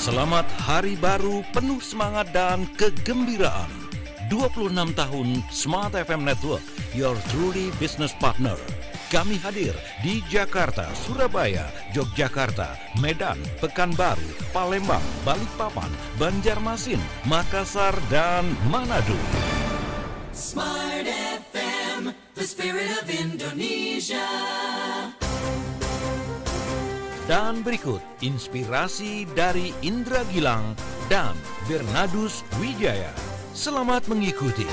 Selamat Hari Baru penuh semangat dan kegembiraan. 26 tahun Smart FM Network, your truly business partner. Kami hadir di Jakarta, Surabaya, Yogyakarta, Medan, Pekanbaru, Palembang, Balikpapan, Banjarmasin, Makassar, dan Manado. Smart FM, the spirit of Indonesia. Dan berikut inspirasi dari Indra Gilang dan Bernardus Wijaya. Selamat mengikuti.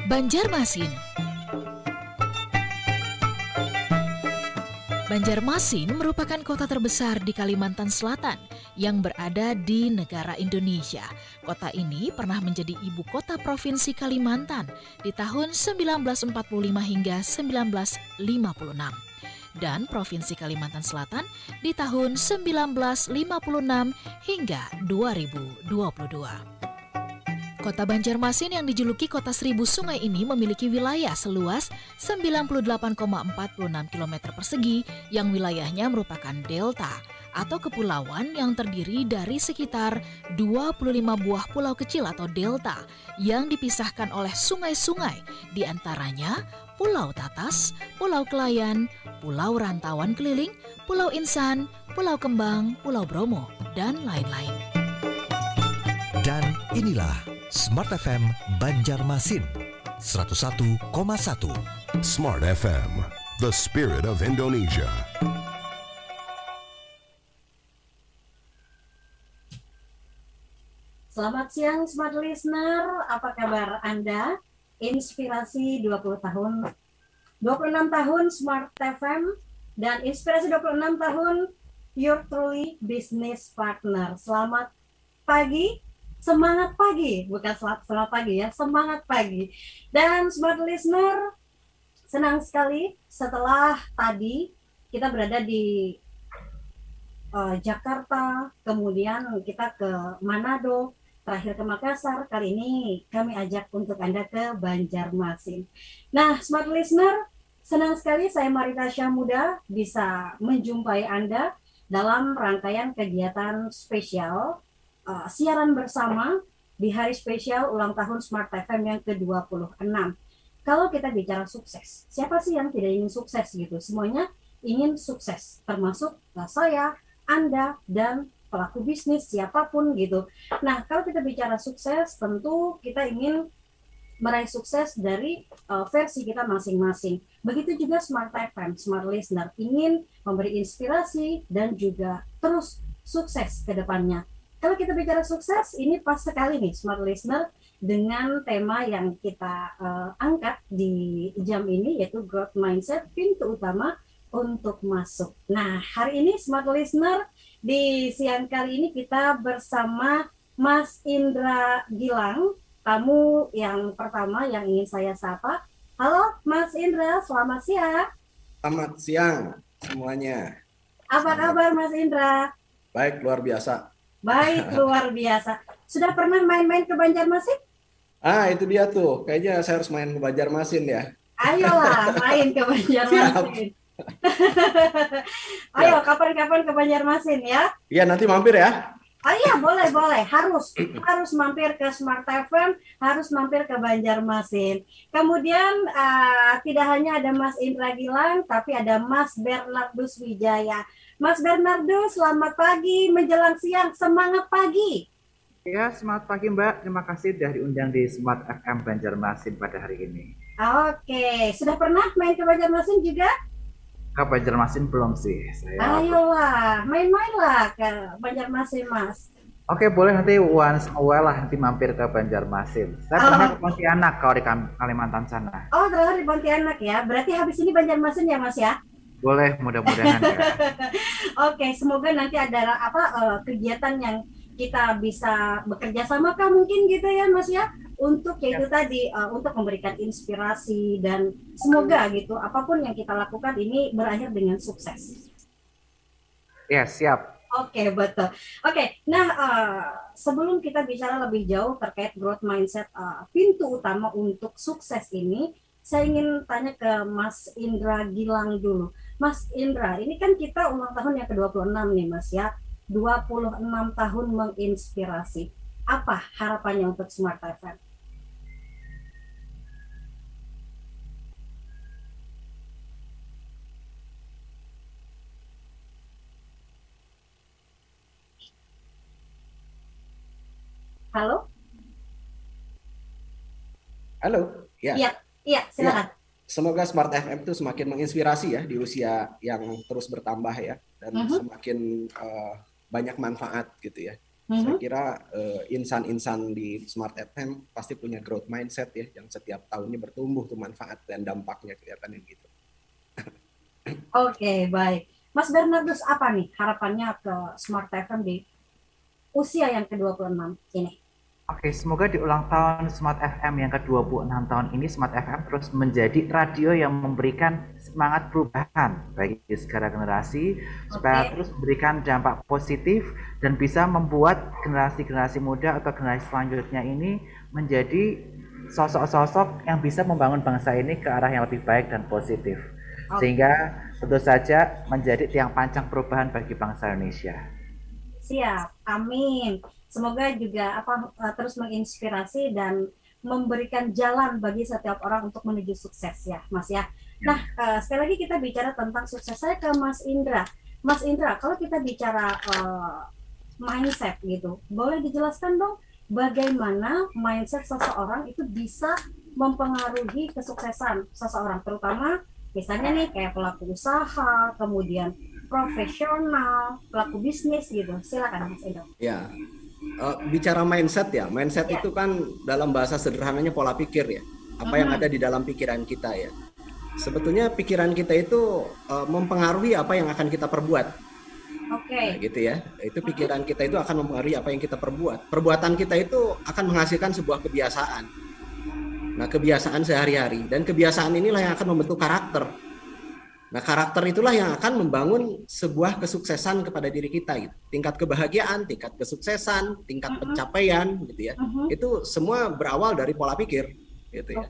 Banjarmasin. Banjarmasin merupakan kota terbesar di Kalimantan Selatan yang berada di negara Indonesia. Kota ini pernah menjadi ibu kota Provinsi Kalimantan di tahun 1945 hingga 1956 dan Provinsi Kalimantan Selatan di tahun 1956 hingga 2022. Kota Banjarmasin yang dijuluki Kota Seribu Sungai ini memiliki wilayah seluas 98,46 km persegi yang wilayahnya merupakan delta atau kepulauan yang terdiri dari sekitar 25 buah pulau kecil atau delta yang dipisahkan oleh sungai-sungai, di antaranya Pulau Tatas, Pulau Kelayan, Pulau Rantauan Keliling, Pulau Insan, Pulau Kembang, Pulau Bromo, dan lain-lain. Dan inilah Smart FM Banjarmasin 101,1. Smart FM, the spirit of Indonesia. Selamat siang Smart Listener, apa kabar Anda? Inspirasi 26 tahun Smart FM dan Inspirasi 26 tahun Your Truly Business Partner. Selamat pagi. Semangat pagi, bukan selamat pagi ya, semangat pagi. Dan Smart Listener, senang sekali setelah tadi kita berada di Jakarta, kemudian kita ke Manado, terakhir ke Makassar. Kali ini kami ajak untuk Anda ke Banjarmasin. Nah, Smart Listener, senang sekali saya Marita Syahmuda bisa menjumpai Anda dalam rangkaian kegiatan spesial siaran bersama di hari spesial ulang tahun Smart FM yang ke-26. Kalau kita bicara sukses, siapa sih yang tidak ingin sukses gitu? Semuanya ingin sukses, termasuk saya, Anda, dan pelaku bisnis siapapun gitu. Nah, kalau kita bicara sukses, tentu kita ingin meraih sukses dari versi kita masing-masing. Begitu juga Smart FM, Smart Listener ingin memberi inspirasi dan juga terus sukses ke depannya. Kalau kita bicara sukses, ini pas sekali nih Smart Listener dengan tema yang kita angkat di jam ini, yaitu Growth Mindset, pintu utama untuk masuk. Nah, hari ini Smart Listener, di siang kali ini kita bersama Mas Indra Gilang, tamu yang pertama yang ingin saya sapa. Halo Mas Indra, selamat siang. Selamat siang semuanya. Apa kabar Mas Indra? Baik, luar biasa. Baik, luar biasa. Sudah pernah main-main ke Banjarmasin? Itu dia tuh. Kayaknya saya harus main ke Banjarmasin ya. Ayolah, main ke Banjarmasin. Ayo, kapan-kapan ke Banjarmasin ya? Iya, nanti mampir ya. Iya, boleh. Harus mampir ke Smart FM, harus mampir ke Banjarmasin. Kemudian tidak hanya ada Mas Indra Gilang, tapi ada Mas Bernardus Wijaya. Mas Bernardus, selamat pagi menjelang siang, semangat pagi. Ya, selamat pagi Mbak. Terima kasih sudah diundang di Smart FM Banjarmasin pada hari ini. Oke, sudah pernah main ke Banjarmasin juga? Ke Banjarmasin belum sih. Ayolah, main-mainlah ke Banjarmasin, Mas. Oke, boleh nanti once a while lah nanti mampir ke Banjarmasin. Saya pernah ke Pontianak kalau di Kalimantan sana. Oh, terakhir di Pontianak ya. Berarti habis ini Banjarmasin ya, Mas ya? Boleh, mudah-mudahan ya. Oke, semoga nanti ada kegiatan yang kita bisa bekerja sama kah mungkin gitu ya Mas ya, untuk yaitu tadi untuk memberikan inspirasi dan semoga gitu apapun yang kita lakukan ini berakhir dengan sukses. Ya, siap. Oke, betul. Oke, nah sebelum kita bicara lebih jauh terkait growth mindset, pintu utama untuk sukses ini, saya ingin tanya ke Mas Indra Gilang dulu. Mas Indra, ini kan kita ulang tahun yang ke-26 nih Mas ya, 26 tahun menginspirasi. Apa harapannya untuk Smart FM? Halo? Halo, ya. Iya, iya, silakan. Semoga Smart FM itu semakin menginspirasi ya di usia yang terus bertambah ya, dan semakin banyak manfaat gitu ya. Saya kira insan-insan di Smart FM pasti punya growth mindset ya, yang setiap tahunnya bertumbuh tuh manfaat dan dampaknya kelihatannya gitu. Oke, baik. Mas Bernardus, apa nih harapannya ke Smart FM di usia yang ke-26 ini? Oke, semoga di ulang tahun Smart FM yang ke-26 tahun ini, Smart FM terus menjadi radio yang memberikan semangat perubahan bagi segala generasi, supaya terus memberikan dampak positif dan bisa membuat generasi-generasi muda atau generasi selanjutnya ini menjadi sosok-sosok yang bisa membangun bangsa ini ke arah yang lebih baik dan positif. Sehingga tentu saja menjadi tiang pancang perubahan bagi bangsa Indonesia. Siap, amin. Semoga juga terus menginspirasi dan memberikan jalan bagi setiap orang untuk menuju sukses ya, Mas ya. Nah, sekali lagi kita bicara tentang sukses. Saya ke Mas Indra. Mas Indra, kalau kita bicara mindset gitu, boleh dijelaskan dong bagaimana mindset seseorang itu bisa mempengaruhi kesuksesan seseorang, terutama misalnya nih kayak pelaku usaha, kemudian profesional, pelaku bisnis gitu. Silakan Mas Indra. Ya. Bicara mindset ya, mindset itu kan dalam bahasa sederhananya pola pikir ya, apa yang ada di dalam pikiran kita ya. Sebetulnya pikiran kita itu mempengaruhi apa yang akan kita perbuat. Nah, gitu ya. Itu pikiran kita itu akan mempengaruhi apa yang kita perbuat. Perbuatan kita itu akan menghasilkan sebuah kebiasaan. Nah, kebiasaan sehari-hari, dan kebiasaan inilah yang akan membentuk karakter. Nah, karakter itulah yang akan membangun sebuah kesuksesan kepada diri kita gitu. Tingkat kebahagiaan, tingkat kesuksesan, tingkat pencapaian gitu ya. Itu semua berawal dari pola pikir gitu ya.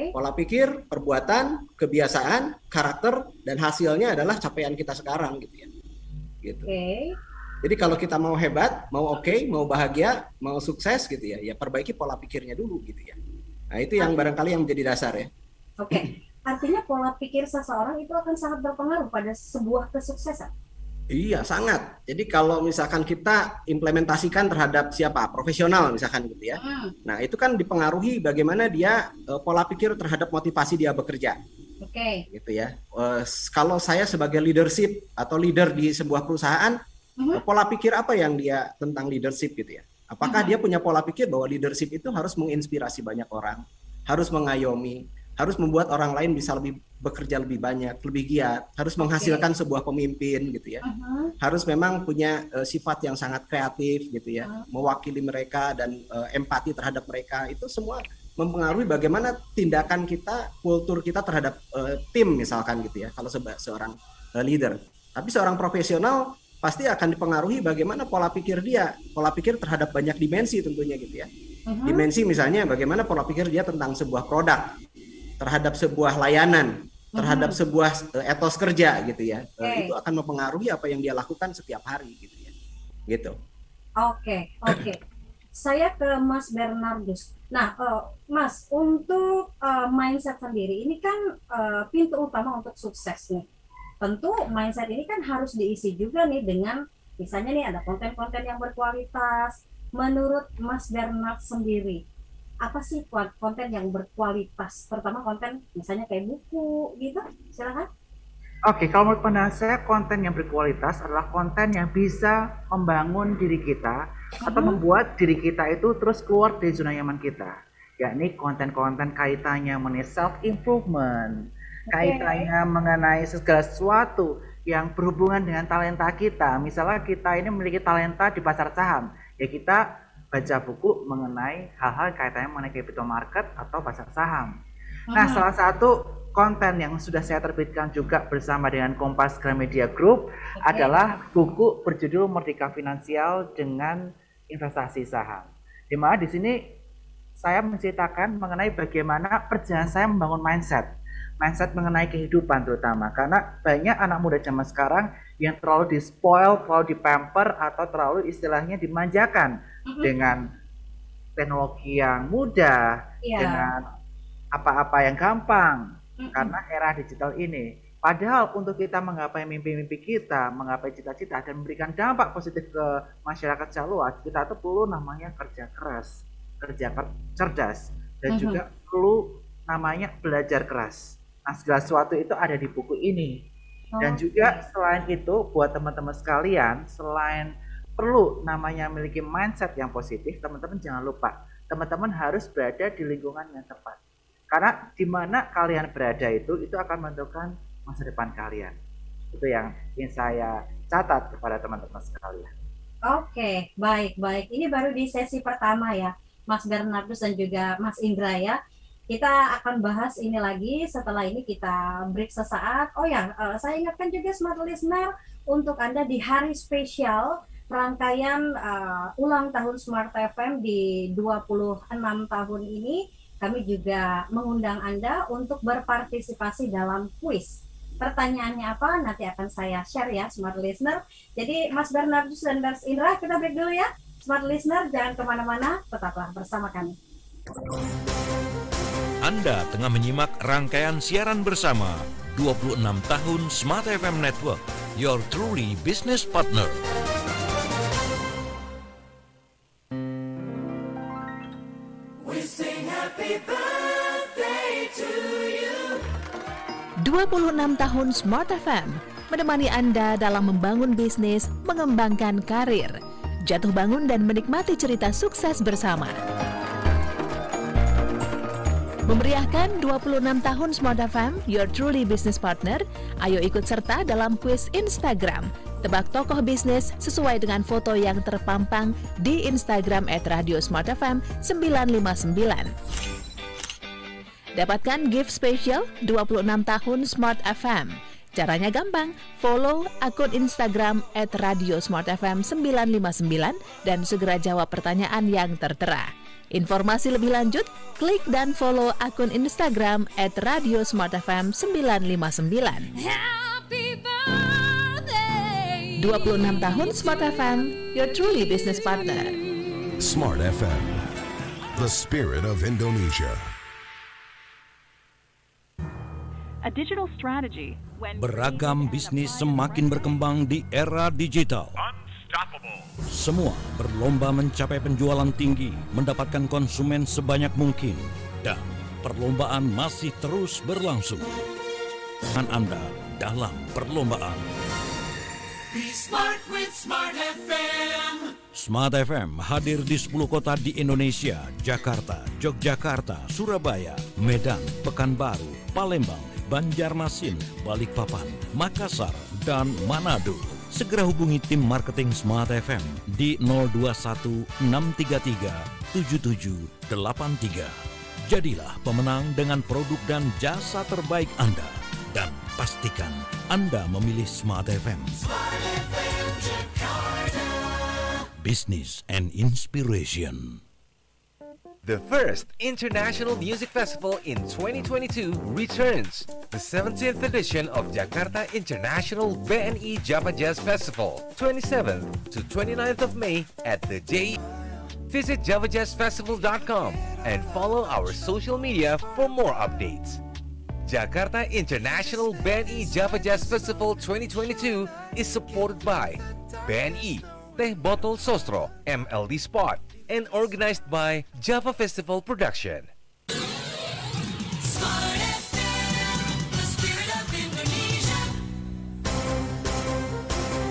Pola pikir, perbuatan, kebiasaan, karakter, dan hasilnya adalah capaian kita sekarang gitu ya. Gitu. Jadi kalau kita mau hebat, mau mau bahagia, mau sukses gitu ya, ya perbaiki pola pikirnya dulu gitu ya. Nah, itu yang barangkali yang menjadi dasar ya. Artinya pola pikir seseorang itu akan sangat berpengaruh pada sebuah kesuksesan. Iya, sangat. Jadi kalau misalkan kita implementasikan terhadap siapa? Profesional misalkan gitu ya. Nah, itu kan dipengaruhi bagaimana dia pola pikir terhadap motivasi dia bekerja. Gitu ya. Kalau saya sebagai leadership atau leader di sebuah perusahaan, pola pikir apa yang dia tentang leadership gitu ya. Apakah dia punya pola pikir bahwa leadership itu harus menginspirasi banyak orang, harus mengayomi, harus membuat orang lain bisa bekerja lebih banyak, lebih giat, harus menghasilkan sebuah pemimpin gitu ya. Harus memang punya sifat yang sangat kreatif gitu ya, mewakili mereka dan empati terhadap mereka. Itu semua mempengaruhi bagaimana tindakan kita, kultur kita terhadap tim misalkan gitu ya. Kalau seorang leader. Tapi seorang profesional pasti akan dipengaruhi bagaimana pola pikir dia, pola pikir terhadap banyak dimensi tentunya gitu ya. Dimensi misalnya bagaimana pola pikir dia tentang sebuah produk, terhadap sebuah layanan, terhadap sebuah etos kerja gitu ya. Itu akan mempengaruhi apa yang dia lakukan setiap hari gitu ya. Gitu. Oke. Saya ke Mas Bernardus. Nah, Mas, untuk mindset sendiri ini kan pintu utama untuk sukses nih. Tentu mindset ini kan harus diisi juga nih dengan misalnya nih ada konten-konten yang berkualitas. Menurut Mas Bernard sendiri, apa sih konten yang berkualitas, terutama konten misalnya kayak buku gitu? Silakan. Oke, kalau menurut pandangan saya, konten yang berkualitas adalah konten yang bisa membangun diri kita atau membuat diri kita itu terus keluar dari zona nyaman kita, yakni konten-konten kaitannya mengenai self improvement, kaitannya mengenai segala sesuatu yang berhubungan dengan talenta kita. Misalnya kita ini memiliki talenta di pasar saham, ya kita baca buku mengenai hal-hal kaitannya mengenai capital market atau pasar saham. Nah, salah satu konten yang sudah saya terbitkan juga bersama dengan Kompas Gramedia Group adalah buku berjudul Merdeka Finansial dengan Investasi Saham. Di mana di sini saya menceritakan mengenai bagaimana perjalanan saya membangun mindset mengenai kehidupan terutama, karena banyak anak muda zaman sekarang yang terlalu di-spoil, terlalu di-pamper, atau terlalu istilahnya dimanjakan dengan teknologi yang mudah, dengan apa-apa yang gampang, karena era digital ini. Padahal untuk kita menggapai mimpi-mimpi kita, menggapai cita-cita dan memberikan dampak positif ke masyarakat secara luas, kita tuh perlu namanya kerja keras, kerja cerdas, dan juga perlu namanya belajar keras. Nah, segala sesuatu itu ada di buku ini. Dan juga selain itu, buat teman-teman sekalian, selain perlu namanya memiliki mindset yang positif, teman-teman jangan lupa, teman-teman harus berada di lingkungan yang tepat. Karena di mana kalian berada itu akan menentukan masa depan kalian. Itu yang ingin saya catat kepada teman-teman sekalian. Oke, baik. Ini baru di sesi pertama ya, Mas Bernardus dan juga Mas Indra ya. Kita akan bahas ini lagi, setelah ini kita break sesaat. Oh ya, saya ingatkan juga Smart Listener, untuk Anda di hari spesial rangkaian ulang tahun Smart FM di 26 tahun ini, kami juga mengundang Anda untuk berpartisipasi dalam kuis. Pertanyaannya apa? Nanti akan saya share ya, Smart Listener. Jadi Mas Bernardus dan Mas Indra, kita break dulu ya. Smart Listener, jangan kemana-mana, tetaplah bersama kami. Anda tengah menyimak rangkaian siaran bersama 26 tahun Smart FM Network, your truly business partner. We sing happy birthday to you. 26 tahun Smart FM menemani Anda dalam membangun bisnis, mengembangkan karir, jatuh bangun dan menikmati cerita sukses bersama. Memeriahkan 26 tahun Smart FM, your truly business partner, ayo ikut serta dalam kuis Instagram. Tebak tokoh bisnis sesuai dengan foto yang terpampang di Instagram @radiosmartfm 959. Dapatkan gift spesial 26 tahun Smart FM. Caranya gampang, follow akun Instagram @radiosmartfm 959 dan segera jawab pertanyaan yang tertera. Informasi lebih lanjut, klik dan follow akun Instagram @radiosmartfm 959. Happy birthday. 26 tahun Smart FM, your truly business partner. Smart FM, the spirit of Indonesia. A digital strategy when Beragam bisnis semakin berkembang di era digital. Semua berlomba mencapai penjualan tinggi, mendapatkan konsumen sebanyak mungkin, dan perlombaan masih terus berlangsung. Dan Anda dalam perlombaan. Be smart with Smart FM. Smart FM hadir di 10 kota di Indonesia: Jakarta, Yogyakarta, Surabaya, Medan, Pekanbaru, Palembang, Banjarmasin, Balikpapan, Makassar, dan Manado. Segera hubungi tim marketing Smart FM di 021 633 7783. Jadilah pemenang dengan produk dan jasa terbaik Anda. Dan pastikan Anda memilih Smart FM. Smart FM Jakarta. Business and Inspiration. The first International Music Festival in 2022 returns. The 17th edition of Jakarta International BNI Java Jazz Festival, 27th to 29th of May at the JE. Visit javajazzfestival.com and follow our social media for more updates. Jakarta International BNI Java Jazz Festival 2022 is supported by BNI, Teh Botol Sostro, MLD Spot, and organized by Java Festival Production. Smart FM, the spirit of Indonesia.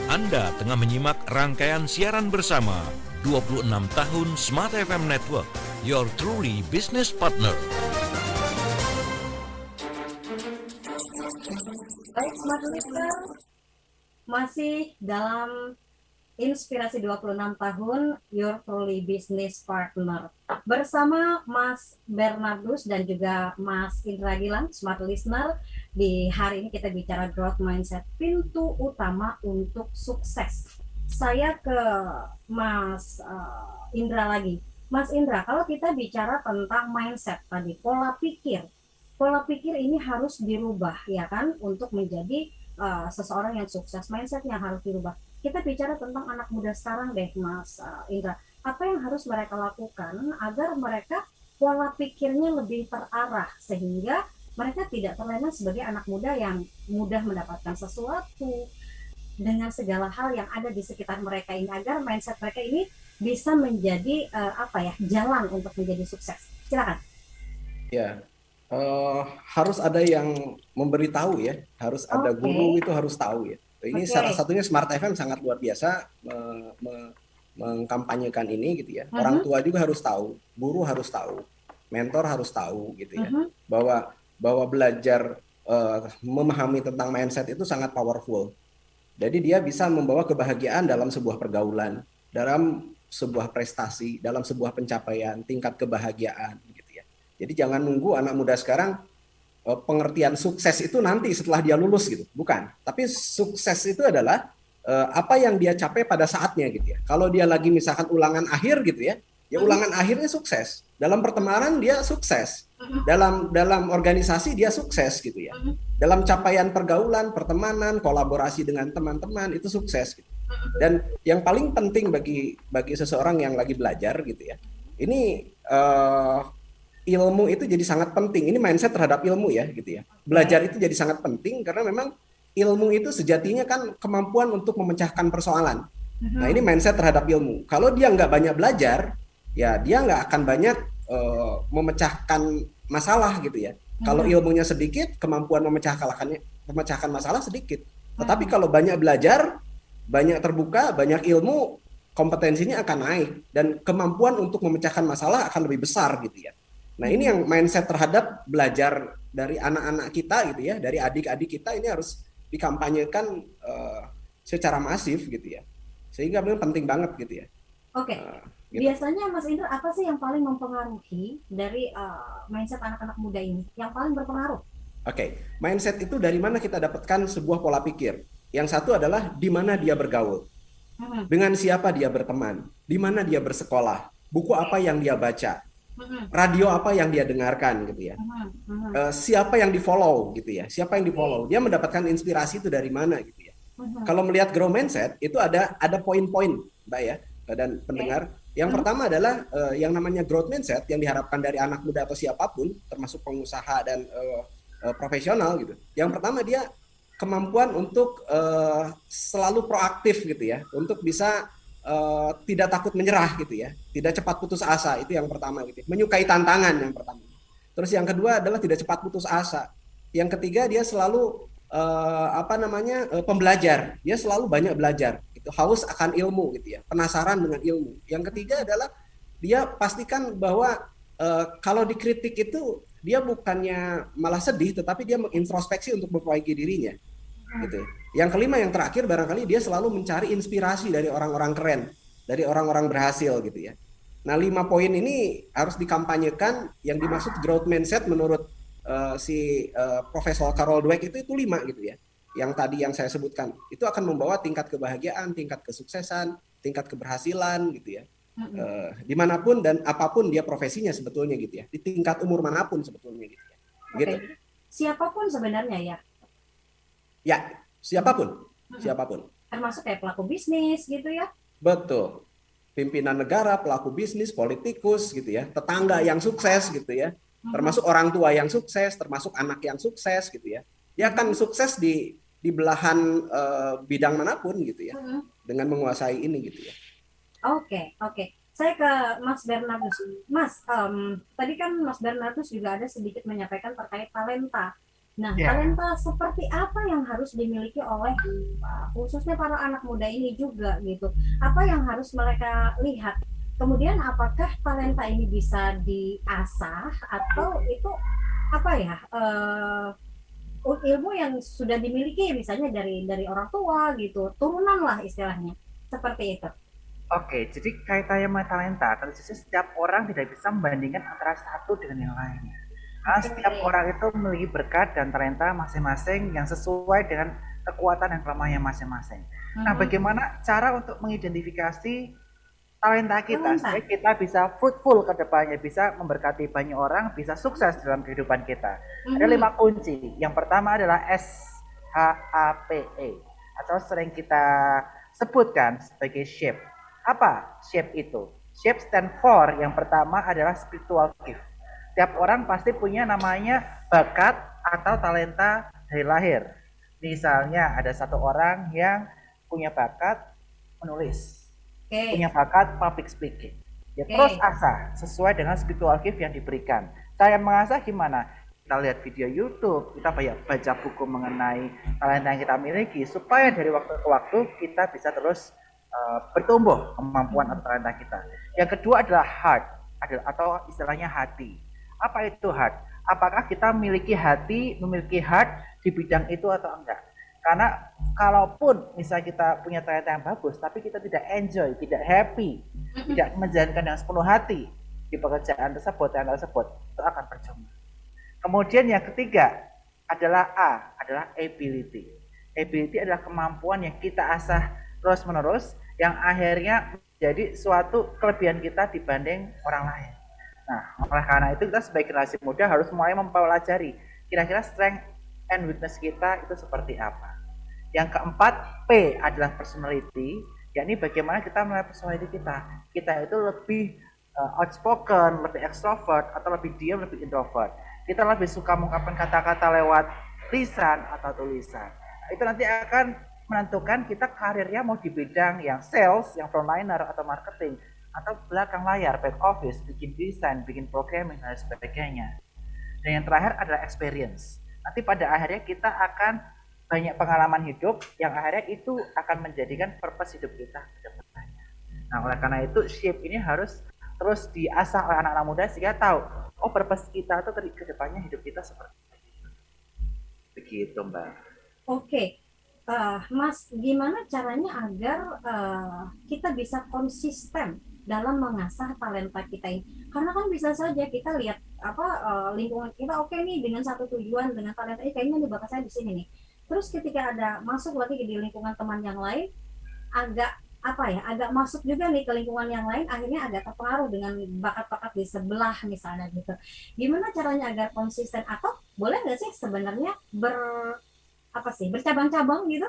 Anda tengah menyimak rangkaian siaran bersama 26 tahun Smart FM Network, your truly business partner. Baik, Smart Listener, masih dalam Inspirasi 26 tahun, Your Truly Business Partner. Bersama Mas Bernardus dan juga Mas Indra Gilang, Smart Listener. Di hari ini kita bicara growth mindset, pintu utama untuk sukses. Saya ke Mas Indra lagi. Mas Indra, kalau kita bicara tentang mindset tadi, pola pikir ini harus dirubah, ya kan, untuk menjadi seseorang yang sukses. Mindsetnya harus dirubah. Kita bicara tentang anak muda sekarang deh, Mas Indra. Apa yang harus mereka lakukan agar mereka pola pikirnya lebih terarah sehingga mereka tidak terlena sebagai anak muda yang mudah mendapatkan sesuatu dengan segala hal yang ada di sekitar mereka ini, agar mindset mereka ini bisa menjadi jalan untuk menjadi sukses. Silakan. Ya, harus ada yang memberitahu ya, harus ada guru itu harus tahu ya. Ini salah satunya Smart FM sangat luar biasa mengkampanyekan ini gitu ya. Orang tua juga harus tahu, guru harus tahu, mentor harus tahu gitu ya. Bahwa belajar memahami tentang mindset itu sangat powerful. Jadi dia bisa membawa kebahagiaan dalam sebuah pergaulan, dalam sebuah prestasi, dalam sebuah pencapaian, tingkat kebahagiaan gitu ya. Jadi jangan nunggu anak muda sekarang pengertian sukses itu nanti setelah dia lulus gitu, bukan. Tapi sukses itu adalah apa yang dia capai pada saatnya gitu ya. Kalau dia lagi misalkan ulangan akhir gitu ya, ya ulangan akhirnya sukses. Dalam pertemanan dia sukses, dalam organisasi dia sukses gitu ya. Dalam capaian pergaulan, pertemanan, kolaborasi dengan teman-teman itu sukses gitu. Dan yang paling penting bagi seseorang yang lagi belajar gitu ya, ini ilmu itu jadi sangat penting. Ini mindset terhadap ilmu ya gitu ya. Belajar itu jadi sangat penting karena memang ilmu itu sejatinya kan kemampuan untuk memecahkan persoalan. Nah ini mindset terhadap ilmu. Kalau dia nggak banyak belajar, ya dia nggak akan banyak memecahkan masalah gitu ya. Kalau ilmunya sedikit, kemampuan memecahkan masalah sedikit. Tetapi kalau banyak belajar, banyak terbuka, banyak ilmu, kompetensinya akan naik dan kemampuan untuk memecahkan masalah akan lebih besar gitu ya. Nah ini yang mindset terhadap belajar dari anak-anak kita gitu ya, dari adik-adik kita ini harus dikampanyekan secara masif gitu ya, sehingga memang penting banget gitu ya. Oke. Gitu. Biasanya Mas Indra apa sih yang paling mempengaruhi dari mindset anak-anak muda ini, yang paling berpengaruh? Oke, mindset itu dari mana kita dapatkan sebuah pola pikir. Yang satu adalah di mana dia bergaul, dengan siapa dia berteman, di mana dia bersekolah, buku apa yang dia baca, radio apa yang dia dengarkan gitu ya, siapa yang di follow gitu ya, siapa yang di follow, dia mendapatkan inspirasi itu dari mana gitu ya. Kalau melihat growth mindset itu ada poin-poin Mbak ya dan pendengar. Yang pertama adalah yang namanya growth mindset yang diharapkan dari anak muda atau siapapun termasuk pengusaha dan profesional gitu. Yang pertama dia kemampuan untuk selalu proaktif gitu ya, untuk bisa tidak takut menyerah gitu ya, tidak cepat putus asa, itu yang pertama gitu. Menyukai tantangan yang pertama. Terus yang kedua adalah tidak cepat putus asa. Yang ketiga dia selalu pembelajar, dia selalu banyak belajar, itu haus akan ilmu gitu ya, penasaran dengan ilmu. Yang ketiga adalah dia pastikan bahwa kalau dikritik itu dia bukannya malah sedih, tetapi dia mengintrospeksi untuk memperbaiki dirinya. Gitu. Yang kelima, yang terakhir, barangkali dia selalu mencari inspirasi dari orang-orang keren, dari orang-orang berhasil gitu ya. Nah 5 poin ini harus dikampanyekan. Yang dimaksud growth mindset menurut Profesor Carol Dweck itu 5 gitu ya. Yang tadi yang saya sebutkan itu akan membawa tingkat kebahagiaan, tingkat kesuksesan, tingkat keberhasilan gitu ya. Dimanapun dan apapun dia profesinya sebetulnya gitu ya. Di tingkat umur manapun sebetulnya gitu ya. Gitu. Siapapun sebenarnya ya. Ya, siapapun. Termasuk kayak pelaku bisnis gitu ya. Betul. Pimpinan negara, pelaku bisnis, politikus gitu ya, tetangga yang sukses gitu ya. Termasuk orang tua yang sukses, termasuk anak yang sukses gitu ya. Dia akan sukses di belahan bidang manapun gitu ya. Dengan menguasai ini gitu ya. Oke. Saya ke Mas Bernardus. Mas, tadi kan Mas Bernardus juga ada sedikit menyampaikan terkait talenta. Nah, talenta seperti apa yang harus dimiliki oleh khususnya para anak muda ini juga gitu? Apa yang harus mereka lihat? Kemudian apakah talenta ini bisa diasah atau itu ilmu yang sudah dimiliki misalnya dari orang tua gitu, turunan lah istilahnya. seperti itu. Oke, jadi kaitannya sama talenta, tentu saja setiap orang tidak bisa membandingkan antara satu dengan yang lainnya. Karena setiap orang itu memiliki berkat dan talenta masing-masing yang sesuai dengan kekuatan dan kelemahannya masing-masing. Nah, bagaimana cara untuk mengidentifikasi talenta kita supaya kita bisa fruitful ke depannya, bisa memberkati banyak orang, bisa sukses dalam kehidupan kita? Ada 5 kunci. Yang pertama adalah SHAPE atau sering kita sebutkan sebagai shape. Apa shape itu? Shape stand for yang pertama adalah spiritual gift. Tiap orang pasti punya namanya bakat atau talenta dari lahir. Misalnya ada satu orang yang punya bakat menulis, punya bakat public speaking. Ya terus asah sesuai dengan spiritual gift yang diberikan. Saya mengasah gimana? Kita lihat video YouTube, kita banyak baca buku mengenai talenta yang kita miliki supaya dari waktu ke waktu kita bisa terus bertumbuh kemampuan atau talenta kita. Yang kedua adalah heart, atau istilahnya hati. Apa itu heart? Apakah kita memiliki heart di bidang itu atau enggak? Karena kalaupun misalnya kita punya talenta yang bagus, tapi kita tidak enjoy, tidak happy, tidak menjalankan dengan sepenuh hati di pekerjaan tersebut, itu akan percuma. Kemudian yang ketiga adalah adalah ability. Ability adalah kemampuan yang kita asah terus-menerus, yang akhirnya menjadi suatu kelebihan kita dibanding orang lain. Nah, oleh karena itu kita sebagai generasi muda harus mulai mempelajari kira-kira strength and weakness kita itu seperti apa. Yang keempat, P adalah personality, yakni bagaimana kita menilai personality kita. Kita itu lebih outspoken, lebih extrovert, atau lebih diam, lebih introvert. Kita lebih suka mengungkapkan kata-kata lewat lisan atau tulisan. Itu nanti akan menentukan kita karirnya mau di bidang yang sales, yang frontliner atau marketing, atau belakang layar, back office, bikin desain, bikin programming, dan sebagainya. Dan yang terakhir adalah experience. Nanti pada akhirnya kita akan banyak pengalaman hidup yang akhirnya itu akan menjadikan purpose hidup kita ke depannya. Nah, oleh karena itu shape ini harus terus diasah oleh anak-anak muda sehingga tahu, oh purpose kita itu ke depannya hidup kita seperti itu. Begitu, Mbak. Oke. Mas, gimana caranya agar kita bisa konsisten dalam mengasah talenta kita ini? Karena kan bisa saja kita lihat lingkungan kita oke nih dengan satu tujuan, dengan talenta ini kayaknya nih bakat saya di sini nih. Terus ketika ada masuk lagi di lingkungan teman yang lain, agak masuk juga nih ke lingkungan yang lain, akhirnya agak terpengaruh dengan bakat-bakat di sebelah misalnya gitu. Gimana caranya agar konsisten, atau boleh nggak sih sebenarnya bercabang-cabang gitu?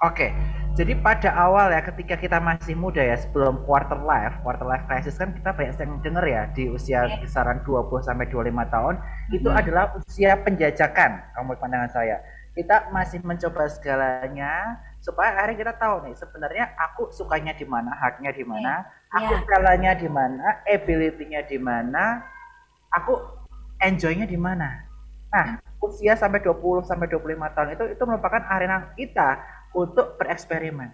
Oke, jadi pada awal ya ketika kita masih muda ya, sebelum quarter life crisis kan kita banyak yang dengar ya di usia kisaran 20 sampai 25 tahun itu adalah usia penjajakan. Menurut pandangan saya, kita masih mencoba segalanya supaya akhirnya kita tahu nih sebenarnya aku sukanya di mana, heart-nya di mana, aku talentnya di mana, ability-nya di mana, aku enjoy-nya di mana. Nah, usia sampai 20 sampai 25 tahun itu merupakan arena kita untuk bereksperimen.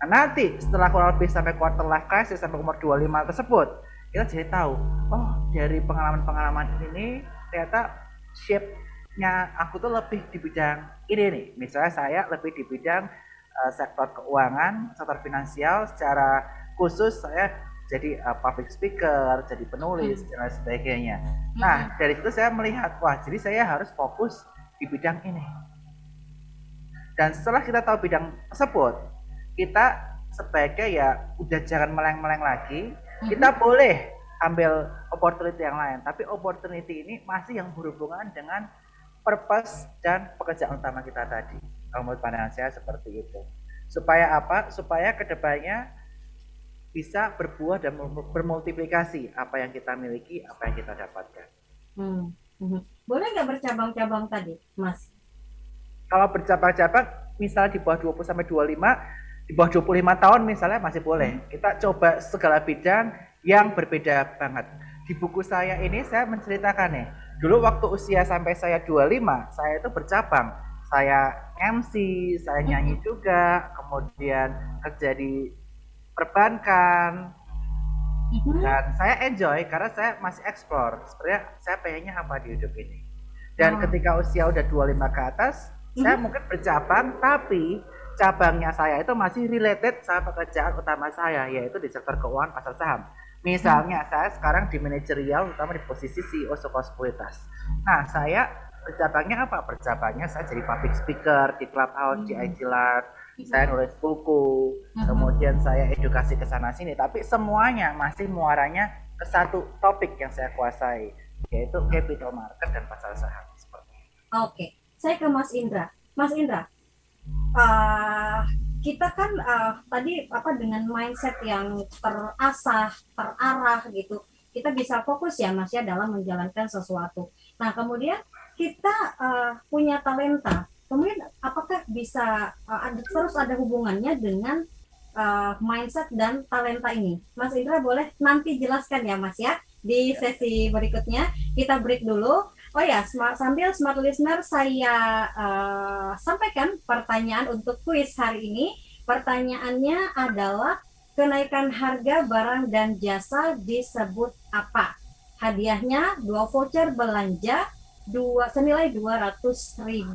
Nah, nanti setelah kurang lebih sampai quarter life crisis sampai umur 25 tersebut, kita jadi tahu, oh dari pengalaman-pengalaman ini ternyata shape-nya aku tuh lebih di bidang ini nih. Misalnya saya lebih di bidang sektor keuangan, sektor finansial, secara khusus saya jadi public speaker, jadi penulis, dan lain sebagainya. Nah, dari situ saya melihat, wah jadi saya harus fokus di bidang ini. Dan setelah kita tahu bidang tersebut, kita sebagai ya udah jangan meleng-meleng lagi, kita boleh ambil opportunity yang lain. Tapi opportunity ini masih yang berhubungan dengan purpose dan pekerjaan utama kita tadi. Kalau menurut pandangan saya seperti itu. Supaya apa? Supaya kedepannya bisa berbuah dan bermultiplikasi apa yang kita miliki, apa yang kita dapatkan. Boleh nggak bercabang-cabang tadi, Mas? Kalau bercabang-cabang, misalnya di bawah 20 sampai 25, di bawah 25 tahun misalnya masih boleh. Kita coba segala bidang yang berbeda banget. Di buku saya ini saya menceritakan nih, dulu waktu usia sampai saya 25, saya itu bercabang. Saya MC, saya nyanyi juga, kemudian kerja di perbankan, dan saya enjoy karena saya masih explore sebenarnya saya pengennya apa di hidup ini. Dan ketika usia udah 25 ke atas, saya mungkin bercabang, tapi cabangnya saya itu masih related sama pekerjaan utama saya, yaitu di sektor keuangan pasar saham. Misalnya saya sekarang di manajerial, utama di posisi CEO Soko Sekuritas. Nah, saya bercabangnya apa? Bercabangnya saya jadi public speaker di Clubhouse, di IG Live, saya nulis buku, kemudian saya edukasi ke sana sini. Tapi semuanya masih muaranya ke satu topik yang saya kuasai, yaitu capital market dan pasar saham. Oke, saya ke Mas Indra. Mas Indra, kita kan tadi dengan mindset yang terarah gitu, kita bisa fokus ya Mas ya dalam menjalankan sesuatu. Nah kemudian kita punya talenta, kemudian apakah bisa terus ada hubungannya dengan mindset dan talenta ini? Mas Indra boleh nanti jelaskan ya Mas ya di sesi berikutnya. Kita break dulu. Oh ya, sambil smart listener saya sampaikan pertanyaan untuk kuis hari ini. Pertanyaannya adalah kenaikan harga barang dan jasa disebut apa? Hadiahnya 2 voucher belanja senilai Rp200.000.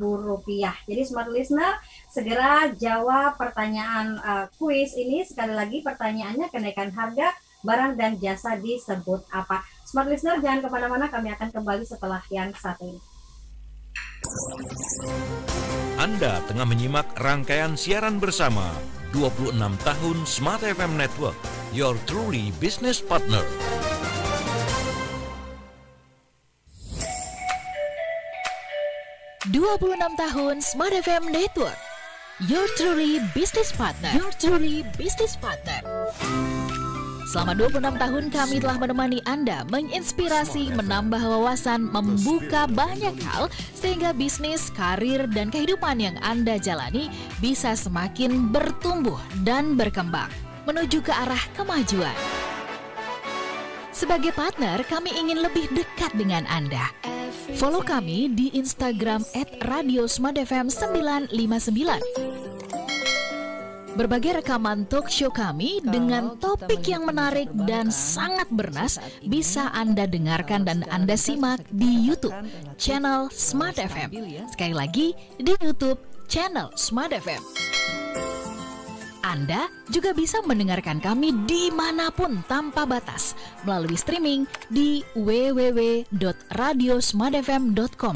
Jadi smart listener segera jawab pertanyaan kuis ini. Sekali lagi pertanyaannya, kenaikan harga barang dan jasa disebut apa? Smart listener jangan kemana-mana, kami akan kembali setelah yang satu ini. Anda tengah menyimak rangkaian siaran bersama 26 tahun Smart FM Network, your truly business partner. tahun Smart FM Network, your truly business partner. Your truly business partner. Selama 26 tahun kami telah menemani Anda, menginspirasi, menambah wawasan, membuka banyak hal sehingga bisnis, karir, dan kehidupan yang Anda jalani bisa semakin bertumbuh dan berkembang menuju ke arah kemajuan. Sebagai partner, kami ingin lebih dekat dengan Anda. Follow kami di Instagram @radiosmartfm959. Berbagai rekaman talk show kami dengan topik yang menarik dan sangat bernas bisa Anda dengarkan dan Anda simak di YouTube channel Smart FM. Sekali lagi, di YouTube channel Smart FM. Anda juga bisa mendengarkan kami dimanapun tanpa batas melalui streaming di www.radiosmartfm.com.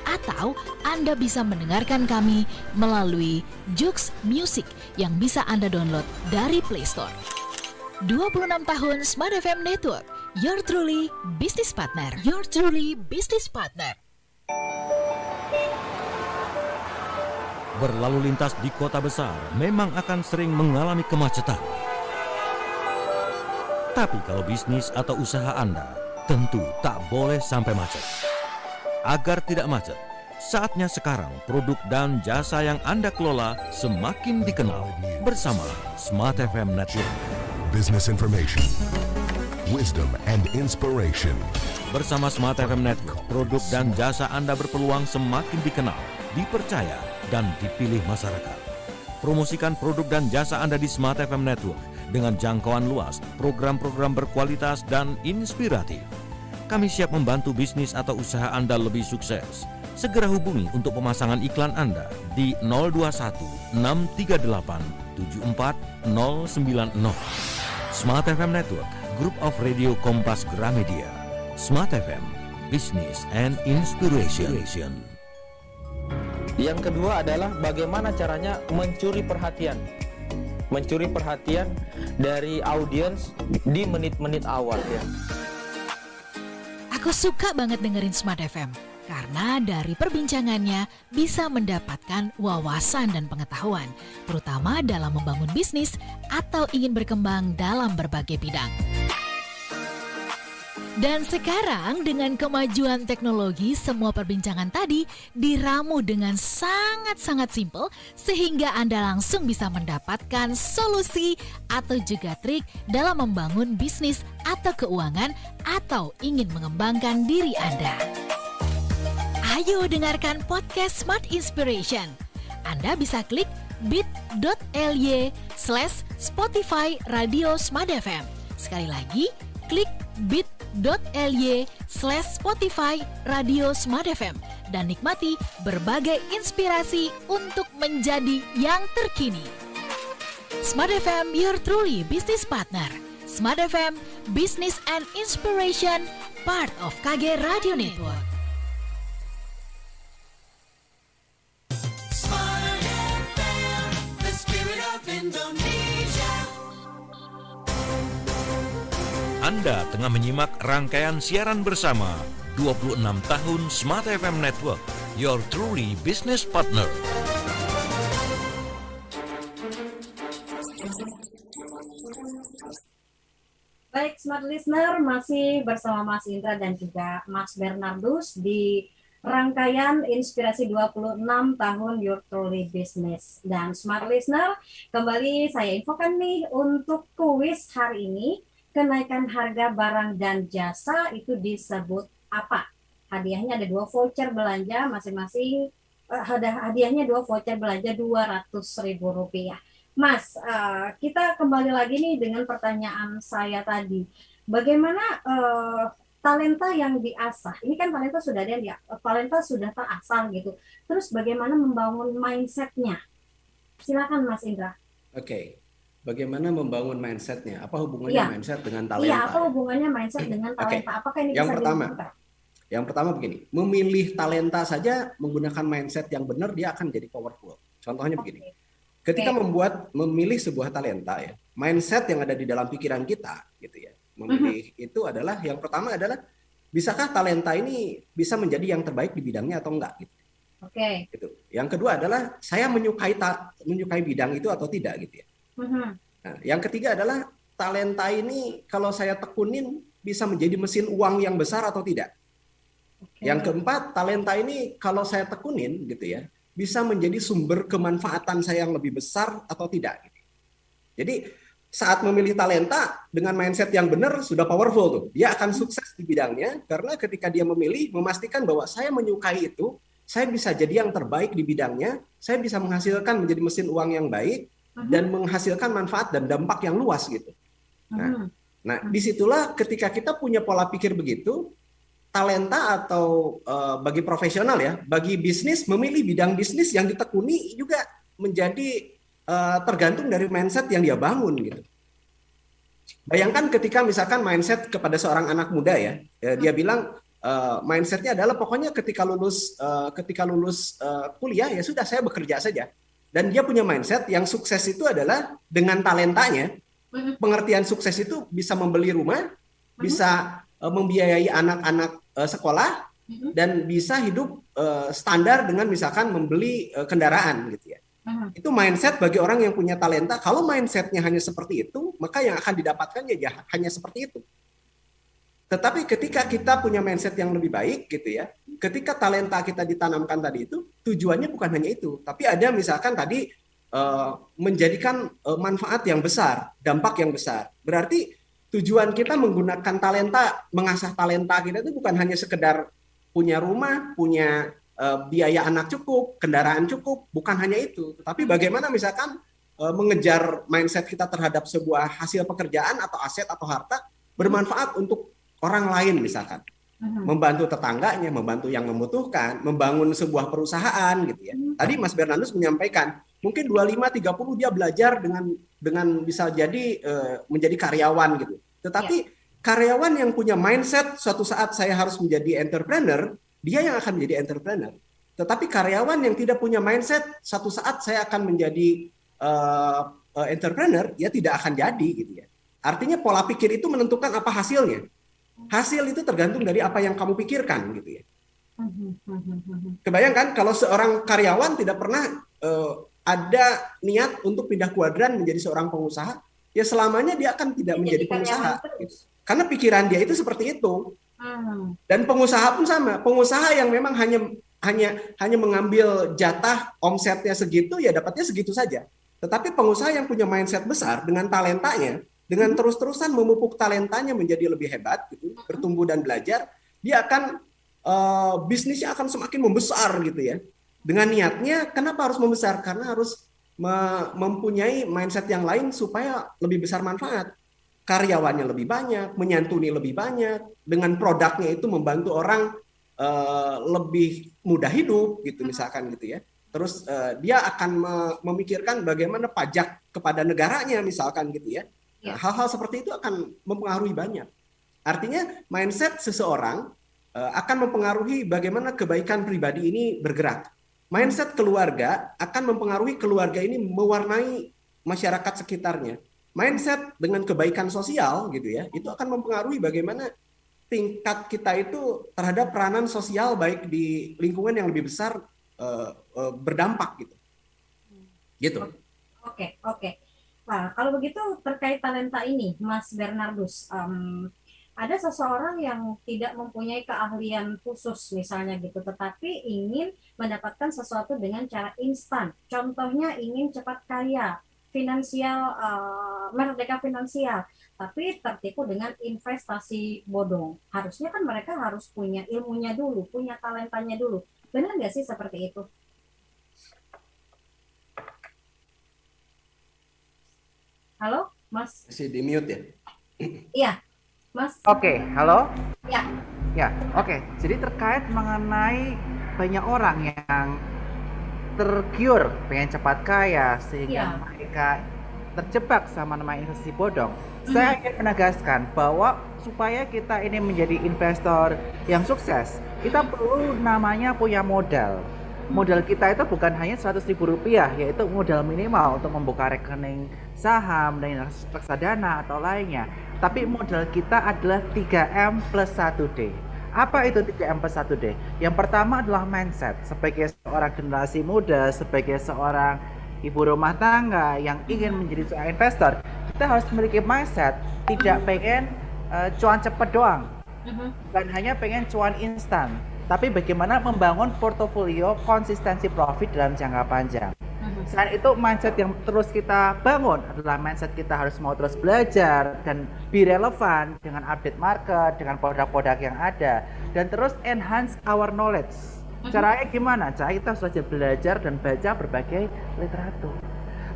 Atau Anda bisa mendengarkan kami melalui Joox Music yang bisa Anda download dari Play Store. 26 tahun Smart FM Network, your truly business partner. Your truly business partner. Berlalu lintas di kota besar memang akan sering mengalami kemacetan. Tapi kalau bisnis atau usaha Anda tentu tak boleh sampai macet. Agar tidak macet, saatnya sekarang produk dan jasa yang Anda kelola semakin dikenal bersama Smart FM Network. Business information, wisdom, and inspiration. Bersama Smart FM Network, produk dan jasa Anda berpeluang semakin dikenal, dipercaya, dan dipilih masyarakat. Promosikan produk dan jasa Anda di Smart FM Network dengan jangkauan luas, program-program berkualitas dan inspiratif. Kami siap membantu bisnis atau usaha Anda lebih sukses. Segera hubungi untuk pemasangan iklan Anda di 021 638 74090. Smart FM Network, Group of Radio Kompas Gramedia. Smart FM, Business and Inspiration. Yang kedua adalah bagaimana caranya mencuri perhatian. Mencuri perhatian dari audiens di menit-menit awal ya. Aku suka banget dengerin Smart FM karena dari perbincangannya bisa mendapatkan wawasan dan pengetahuan, terutama dalam membangun bisnis atau ingin berkembang dalam berbagai bidang. Dan sekarang dengan kemajuan teknologi, semua perbincangan tadi diramu dengan sangat-sangat simpel sehingga Anda langsung bisa mendapatkan solusi atau juga trik dalam membangun bisnis atau keuangan atau ingin mengembangkan diri Anda. Ayo dengarkan podcast Smart Inspiration. Anda bisa klik bit.ly/Spotify Radio Smart FM. Sekali lagi, klik bit.ly/Spotify Radio Smart FM dan nikmati berbagai inspirasi untuk menjadi yang terkini. Smart FM, your truly business partner. Smart FM, Business and Inspiration, part of KG Radio Network. Smart FM, the spirit of Indonesia. Anda tengah menyimak rangkaian siaran bersama 26 tahun Smart FM Network, your truly business partner. Baik, Smart Listener, masih bersama Mas Indra dan juga Mas Bernardus di rangkaian Inspirasi 26 tahun Your Truly Business. Dan Smart Listener, kembali saya infokan nih untuk kuis hari ini, kenaikan harga barang dan jasa itu disebut apa? Hadiahnya ada 2 voucher belanja masing-masing, hadiahnya 2 voucher belanja Rp200.000. Mas, kita kembali lagi nih dengan pertanyaan saya tadi. Bagaimana talenta yang diasah? Ini kan talenta sudah ada yang talenta sudah terasah gitu. Terus bagaimana membangun mindset-nya? Silakan Mas Indra. Oke. Bagaimana membangun mindset-nya? Apa hubungannya mindset dengan talenta? Iya, apa hubungannya mindset dengan talenta? Apakah ini Yang bisa pertama, dibuka? Yang pertama begini, memilih talenta saja menggunakan mindset yang benar dia akan jadi powerful. Contohnya begini, ketika memilih sebuah talenta ya, mindset yang ada di dalam pikiran kita gitu ya, memilih itu adalah yang pertama adalah bisakah talenta ini bisa menjadi yang terbaik di bidangnya atau enggak gitu. Gitu. Yang kedua adalah saya menyukai bidang itu atau tidak gitu ya. Nah, yang ketiga adalah talenta ini kalau saya tekunin bisa menjadi mesin uang yang besar atau tidak. Yang keempat, talenta ini kalau saya tekunin gitu ya, bisa menjadi sumber kemanfaatan saya yang lebih besar atau tidak. Jadi saat memilih talenta dengan mindset yang benar sudah powerful tuh. Dia akan sukses di bidangnya karena ketika dia memilih memastikan bahwa saya menyukai itu, saya bisa jadi yang terbaik di bidangnya, saya bisa menghasilkan menjadi mesin uang yang baik dan menghasilkan manfaat dan dampak yang luas gitu. Nah, disitulah ketika kita punya pola pikir begitu, talenta atau bagi profesional ya, bagi bisnis memilih bidang bisnis yang ditekuni juga menjadi tergantung dari mindset yang dia bangun gitu. Bayangkan ketika misalkan mindset kepada seorang anak muda ya, dia bilang mindsetnya adalah pokoknya ketika lulus kuliah ya sudah saya bekerja saja. Dan dia punya mindset yang sukses itu adalah dengan talentanya. Pengertian sukses itu bisa membeli rumah, bisa membiayai anak-anak sekolah, dan bisa hidup standar dengan misalkan membeli kendaraan gitu ya. Itu mindset bagi orang yang punya talenta. Kalau mindsetnya hanya seperti itu, maka yang akan didapatkan ya hanya seperti itu. Tetapi ketika kita punya mindset yang lebih baik gitu ya, ketika talenta kita ditanamkan tadi itu, tujuannya bukan hanya itu, tapi ada misalkan tadi menjadikan manfaat yang besar, dampak yang besar. Berarti tujuan kita menggunakan talenta, mengasah talenta kita itu bukan hanya sekedar punya rumah, punya biaya anak cukup, kendaraan cukup, bukan hanya itu. Tapi bagaimana misalkan mengejar mindset kita terhadap sebuah hasil pekerjaan atau aset atau harta bermanfaat untuk orang lain misalkan. Membantu tetangganya, membantu yang membutuhkan, membangun sebuah perusahaan gitu ya. Tadi Mas Bernardus menyampaikan, mungkin 25-30 dia belajar dengan bisa jadi menjadi karyawan gitu. Tetapi karyawan yang punya mindset suatu saat saya harus menjadi entrepreneur, dia yang akan menjadi entrepreneur. Tetapi karyawan yang tidak punya mindset suatu saat saya akan menjadi entrepreneur, dia tidak akan jadi gitu ya. Artinya pola pikir itu menentukan apa hasilnya. Hasil itu tergantung dari apa yang kamu pikirkan gitu ya. Kebayangkan kalau seorang karyawan tidak pernah ada niat untuk pindah kuadran menjadi seorang pengusaha, ya selamanya dia akan tidak menjadi pengusaha. Karena pikiran dia itu seperti itu. Dan pengusaha pun sama. Pengusaha yang memang hanya mengambil jatah omsetnya segitu, ya dapatnya segitu saja. Tetapi pengusaha yang punya mindset besar dengan talentanya, dengan terus-terusan memupuk talentanya menjadi lebih hebat, gitu, bertumbuh dan belajar, dia akan bisnisnya akan semakin membesar gitu ya. Dengan niatnya, kenapa harus membesar? Karena harus mempunyai mindset yang lain supaya lebih besar manfaat. Karyawannya lebih banyak, menyantuni lebih banyak, dengan produknya itu membantu orang lebih mudah hidup gitu misalkan gitu ya. Terus dia akan memikirkan bagaimana pajak kepada negaranya misalkan gitu ya. Nah, hal-hal seperti itu akan mempengaruhi banyak. Artinya mindset seseorang akan mempengaruhi bagaimana kebaikan pribadi ini bergerak. Mindset keluarga akan mempengaruhi keluarga ini mewarnai masyarakat sekitarnya. Mindset dengan kebaikan sosial gitu ya, itu akan mempengaruhi bagaimana tingkat kita itu terhadap peranan sosial baik di lingkungan yang lebih besar berdampak gitu. Gitu. Oke. Nah, kalau begitu terkait talenta ini, Mas Bernardus, ada seseorang yang tidak mempunyai keahlian khusus misalnya gitu, tetapi ingin mendapatkan sesuatu dengan cara instan. Contohnya ingin cepat kaya, finansial, merdeka finansial, tapi tertipu dengan investasi bodong. Harusnya kan mereka harus punya ilmunya dulu, punya talentanya dulu. Benar nggak sih seperti itu? Halo, Mas? Masih di mute ya? Iya. Mas. Oke, halo? Ya, oke. Jadi terkait mengenai banyak orang yang tergiur pengen cepat kaya sehingga mereka terjebak sama namanya investasi bodong. Saya ingin menegaskan bahwa supaya kita ini menjadi investor yang sukses, kita perlu namanya punya modal. Modal kita itu bukan hanya Rp100.000, yaitu modal minimal untuk membuka rekening saham dan reksadana atau lainnya. Tapi modal kita adalah 3M plus 1D. Apa itu 3M plus 1D? Yang pertama adalah mindset. Sebagai seorang generasi muda, sebagai seorang ibu rumah tangga yang ingin menjadi seorang investor, kita harus memiliki mindset tidak pengen cuan cepat doang. Bukan hanya pengen cuan instan, tapi bagaimana membangun portofolio konsistensi profit dalam jangka panjang. Selain itu, mindset yang terus kita bangun adalah mindset kita harus mau terus belajar dan be relevan dengan update market, dengan produk-produk yang ada, dan terus enhance our knowledge. Caranya gimana? Cara kita harus belajar dan baca berbagai literatur.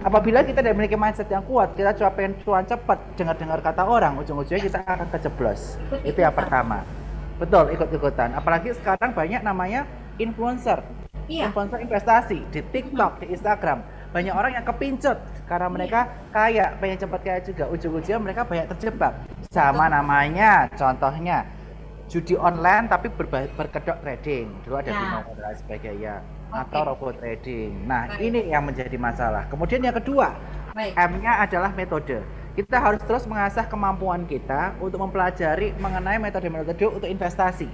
Apabila kita tidak memiliki mindset yang kuat, kita cuma pengen cuan cepat, dengar-dengar kata orang, ujung-ujungnya kita akan kejeblos. Itu yang pertama. Betul, ikut-ikutan. Apalagi sekarang banyak namanya influencer. Influencer investasi di TikTok, di Instagram. Banyak orang yang kepincut karena mereka kaya, pengen cepat kaya juga. Ujung-ujungnya mereka banyak terjebak. Sama namanya, contohnya judi online tapi berkedok trading. Dulu ada Binomo dan sebagainya. Atau robot trading. Nah, ini yang menjadi masalah. Kemudian yang kedua, M-nya adalah metode. Kita harus terus mengasah kemampuan kita untuk mempelajari mengenai metode-metode untuk investasi.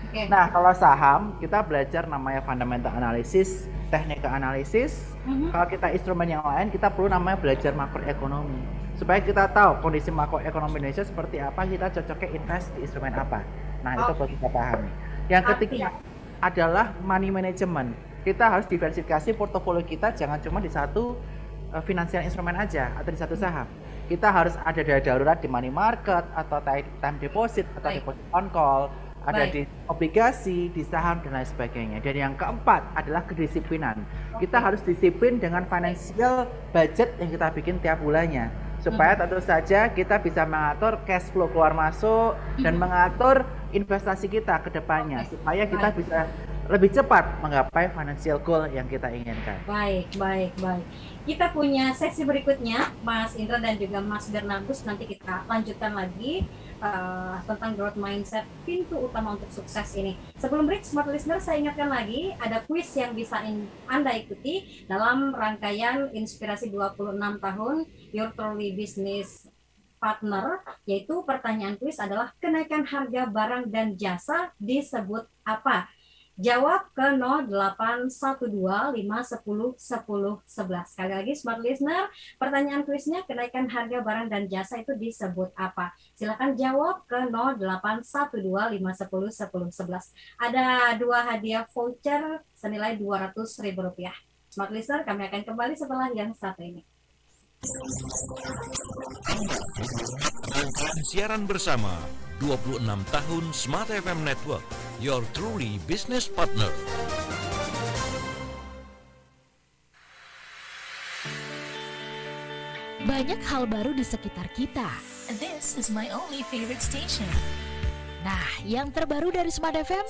Nah, kalau saham, kita belajar namanya fundamental analysis, technical analysis. Kalau kita instrumen yang lain, kita perlu namanya belajar makroekonomi. Supaya kita tahu kondisi makroekonomi Indonesia seperti apa, kita cocoknya invest di instrumen apa. Nah, itu perlu kita pahami. Yang ketiga adalah money management. Kita harus diversifikasi portofolio kita, jangan cuma di satu finansial instrumen aja atau di satu saham. Kita harus ada dana darurat di money market atau time deposit atau deposit on call, ada di obligasi, di saham dan lain sebagainya. Dan yang keempat adalah kedisiplinan. Kita harus disiplin dengan financial budget yang kita bikin tiap bulannya, supaya tentu saja kita bisa mengatur cash flow keluar masuk dan mengatur investasi kita ke depannya, supaya kita bisa lebih cepat menggapai financial goal yang kita inginkan. Baik. Kita punya sesi berikutnya, Mas Indra dan juga Mas Bernardus. Nanti kita lanjutkan lagi tentang growth mindset, pintu utama untuk sukses ini. Sebelum break, Smart Listener, saya ingatkan lagi ada kuis yang bisa Anda ikuti dalam rangkaian Inspirasi 26 tahun Your Truly Business Partner, yaitu pertanyaan kuis adalah kenaikan harga barang dan jasa disebut apa? Jawab ke 081251011011. Sekali lagi Smart Listener, pertanyaan kuisnya kenaikan harga barang dan jasa itu disebut apa? Silakan jawab ke 081251011011. Ada 2 hadiah voucher senilai Rp200.000. Smart Listener, kami akan kembali setelah yang satu ini. Siaran bersama 26 tahun Smart FM Network, your truly business partner. Banyak hal baru di sekitar kita. This is my only favorite station. Nah, yang terbaru dari Smart FM,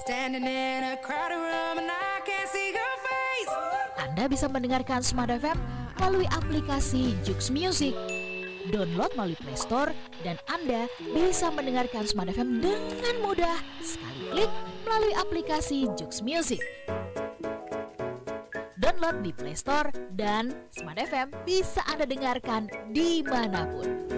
Anda bisa mendengarkan Smart FM melalui aplikasi Jux Music. Download melalui Play Store dan Anda bisa mendengarkan Smart FM dengan mudah sekali klik melalui aplikasi Jux Music. Download di Play Store dan Smart FM bisa Anda dengarkan dimanapun.